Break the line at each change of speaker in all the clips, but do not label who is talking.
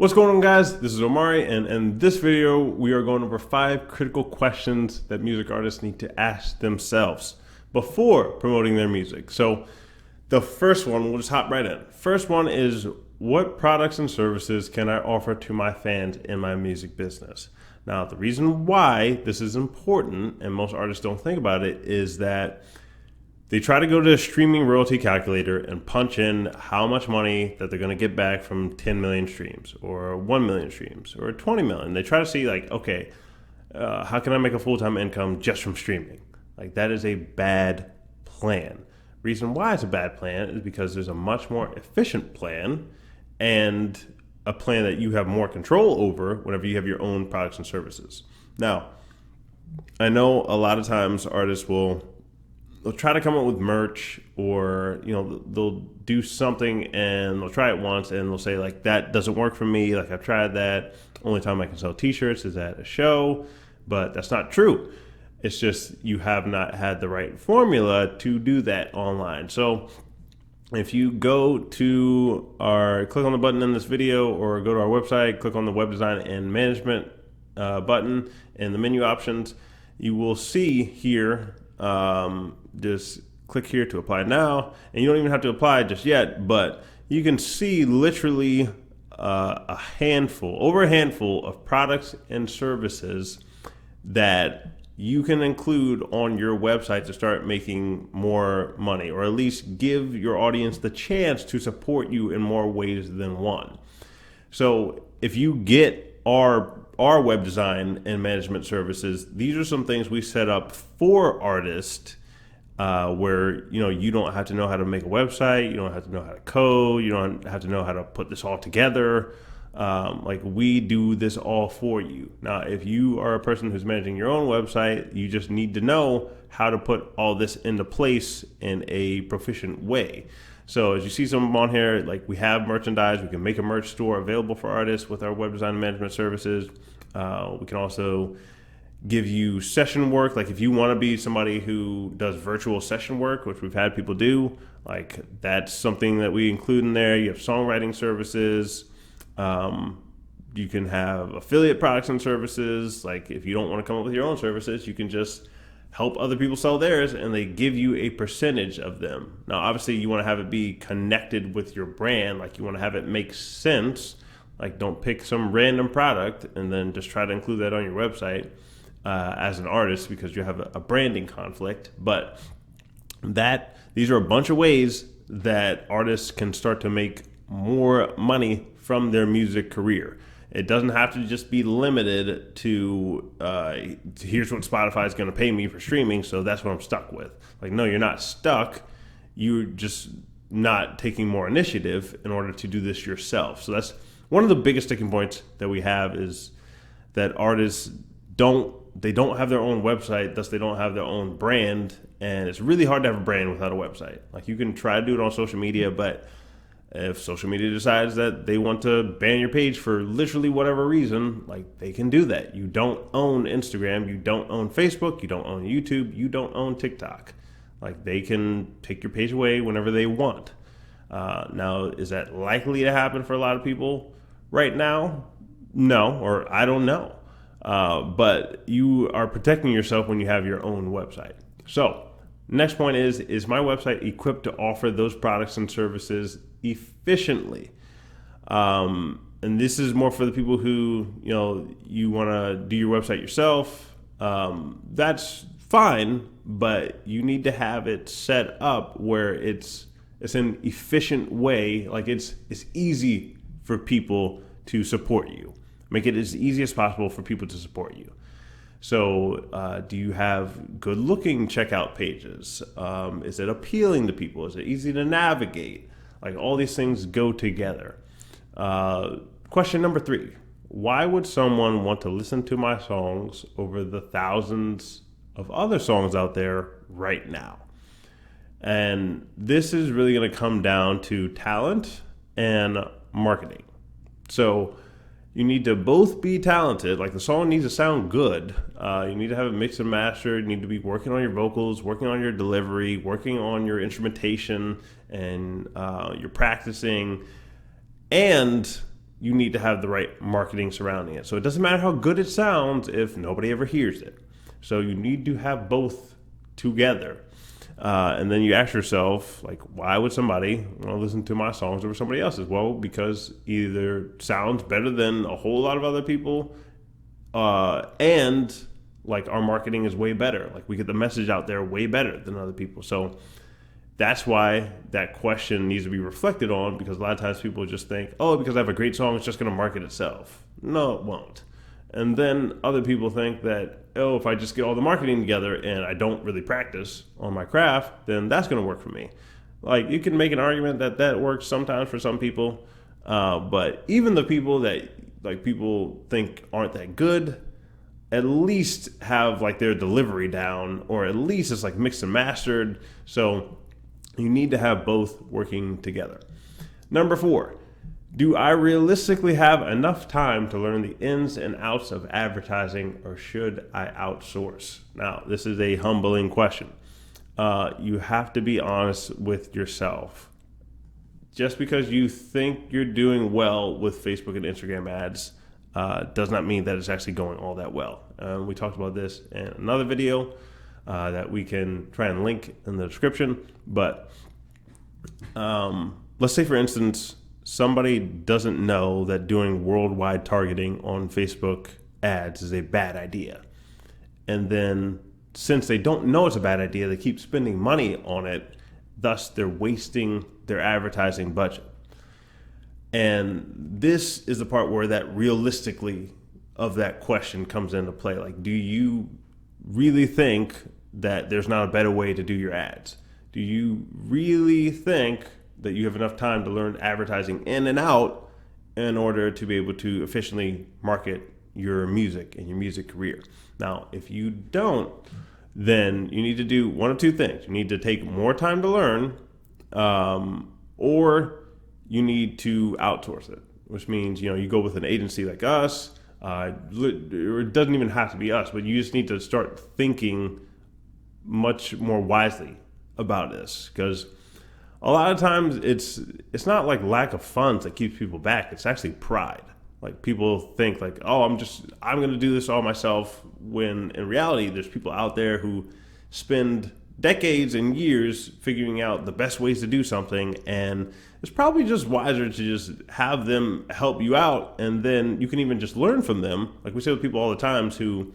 What's going on, guys? This is Omari, and in this video we are going over 5 critical questions that music artists need to ask themselves before promoting their music. So the first one, we'll just hop right in. First one is, what products and services can I offer to my fans in my music business? Now, the reason why this is important, and most artists don't think about it, is that they try to go to a streaming royalty calculator and punch in how much money that they're going to get back from 10 million streams or 1 million streams or 20 million. They try to see okay, how can I make a full-time income just from streaming? Like, that is a bad plan. Reason why it's a bad plan is because there's a much more efficient plan and a plan that you have more control over whenever you have your own products and services. Now, I know a lot of times artists they'll try to come up with merch, or they'll do something and they'll try it once and they'll say that doesn't work for me. Like, I've tried that. Only time I can sell t-shirts is at a show. But that's not true. It's just you have not had the right formula to do that online. So if you click on the button in this video or go to our website, click on the web design and management button in the menu options, you will see here, just click here to apply now, and you don't even have to apply just yet, but you can see literally over a handful of products and services that you can include on your website to start making more money, or at least give your audience the chance to support you in more ways than one. So if you get our web design and management services, these are some things we set up for artists, where you don't have to know how to make a website, you don't have to know how to code, you don't have to know how to put this all together. We do this all for you. Now, if you are a person who's managing your own website, you just need to know how to put all this into place in a proficient way. So as you see some on here, we have merchandise. We can make a merch store available for artists with our web design and management services. We can also give you session work. Like, if you want to be somebody who does virtual session work, which we've had people do, that's something that we include in there. You have songwriting services. You can have affiliate products and services. If you don't want to come up with your own services, you can just help other people sell theirs, and they give you a percentage of them. Now, obviously, you want to have it be connected with your brand. You want to have it make sense. Don't pick some random product and then just try to include that on your website as an artist, because you have a branding conflict. But these are a bunch of ways that artists can start to make more money from their music career. It doesn't have to just be limited to here's what Spotify is going to pay me for streaming, so that's what I'm stuck with. No, you're not stuck. You're just not taking more initiative in order to do this yourself. So that's one of the biggest sticking points that we have, is that artists don't have their own website, thus they don't have their own brand, and it's really hard to have a brand without a website. You can try to do it on social media, but if social media decides that they want to ban your page for literally whatever reason, they can do that. You don't own Instagram, you don't own Facebook, you don't own YouTube, you don't own TikTok. They can take your page away whenever they want. Now, is that likely to happen for a lot of people right now? No, or I don't know. But you are protecting yourself when you have your own website. So, next point is my website equipped to offer those products and services efficiently? And this is more for the people who, you want to do your website yourself. That's fine, but you need to have it set up where it's an efficient way. It's easy for people to support you. Make it as easy as possible for people to support you. So do you have good looking checkout pages? Is it appealing to people? Is it easy to navigate? All these things go together. Question number 3, why would someone want to listen to my songs over the thousands of other songs out there right now? And this is really going to come down to talent and marketing. So you need to both be talented. The song needs to sound good. You need to have it mixed and mastered. You need to be working on your vocals, working on your delivery, working on your instrumentation, and you're practicing. And you need to have the right marketing surrounding it. So it doesn't matter how good it sounds if nobody ever hears it. So you need to have both together. And then you ask yourself, like, why would somebody want to listen to my songs over somebody else's? Well, because either sounds better than a whole lot of other people, and like our marketing is way better. Like we get the message out there way better than other people. So that's why that question needs to be reflected on, because a lot of times people just think, oh, because I have a great song, it's just going to market itself. No, it won't. And then other people think that, oh, if I just get all the marketing together and I don't really practice on my craft, then that's going to work for me. Like, you can make an argument that that works sometimes for some people, but even the people that like people think aren't that good, at least have like their delivery down, or at least it's like mixed and mastered. So you need to have both working together. Number 4, do I realistically have enough time to learn the ins and outs of advertising, or should I outsource? Now, this is a humbling question. You have to be honest with yourself. Just because you think you're doing well with Facebook and Instagram ads does not mean that it's actually going all that well. We talked about this in another video that we can try and link in the description. But let's say, for instance, somebody doesn't know that doing worldwide targeting on Facebook ads is a bad idea. And then since they don't know it's a bad idea, they keep spending money on it. Thus, they're wasting their advertising budget. And this is the part where that realistically of that question comes into play. Like, do you really think that there's not a better way to do your ads? Do you really think that you have enough time to learn advertising in and out in order to be able to efficiently market your music and your music career? Now, if you don't, then you need to do one of two things. You need to take more time to learn, or you need to outsource it, which means, you go with an agency like us. It doesn't even have to be us, but you just need to start thinking much more wisely about this, because a lot of times it's not like lack of funds that keeps people back. It's actually pride. Like, people think like, oh, I'm going to do this all myself, when in reality there's people out there who spend decades and years figuring out the best ways to do something, and it's probably just wiser to just have them help you out, and then you can even just learn from them. Like we say with people all the times who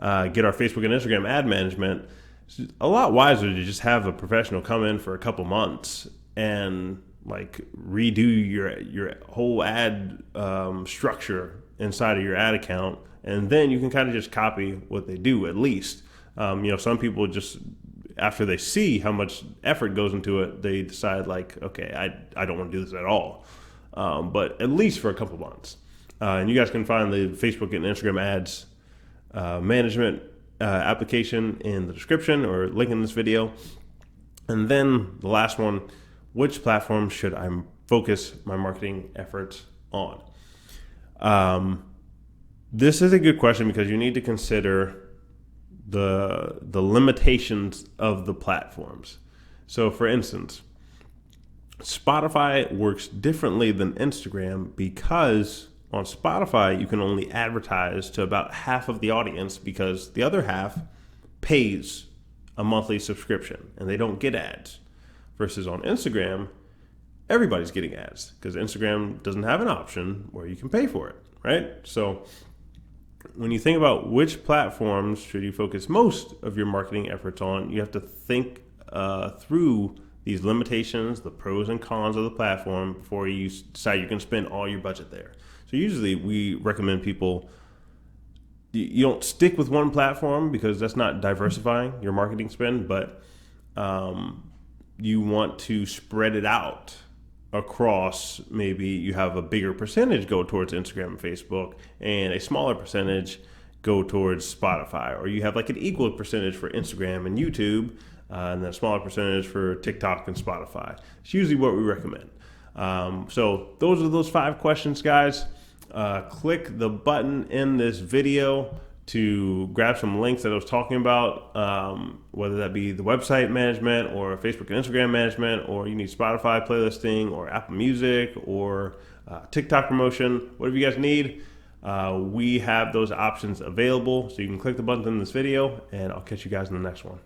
get our Facebook and Instagram ad management, it's a lot wiser to just have a professional come in for a couple months and like redo your whole ad structure inside of your ad account, and then you can kind of just copy what they do at least. Some people just, after they see how much effort goes into it, they decide like, okay, I don't want to do this at all. But at least for a couple months. And you guys can find the Facebook and Instagram ads management application in the description or link in this video. And then the last one, which platform should I focus my marketing efforts on? This is a good question, because you need to consider the limitations of the platforms. So for instance, Spotify works differently than Instagram, because on Spotify you can only advertise to about half of the audience, because the other half pays a monthly subscription and they don't get ads. Versus on Instagram, everybody's getting ads, because Instagram doesn't have an option where you can pay for it, right? So when you think about which platforms should you focus most of your marketing efforts on, you have to think through these limitations, the pros and cons of the platform, before you decide you can spend all your budget there. So usually we recommend people, you don't stick with one platform, because that's not diversifying your marketing spend, but you want to spread it out across. Maybe you have a bigger percentage go towards Instagram and Facebook, and a smaller percentage go towards Spotify, or you have like an equal percentage for Instagram and YouTube, and then a smaller percentage for TikTok and Spotify. It's usually what we recommend. So those are those 5 questions, guys. Click the button in this video to grab some links that I was talking about, whether that be the website management or Facebook and Instagram management, or you need Spotify playlisting or Apple Music or TikTok promotion, whatever you guys need. We have those options available. So you can click the button in this video, and I'll catch you guys in the next one.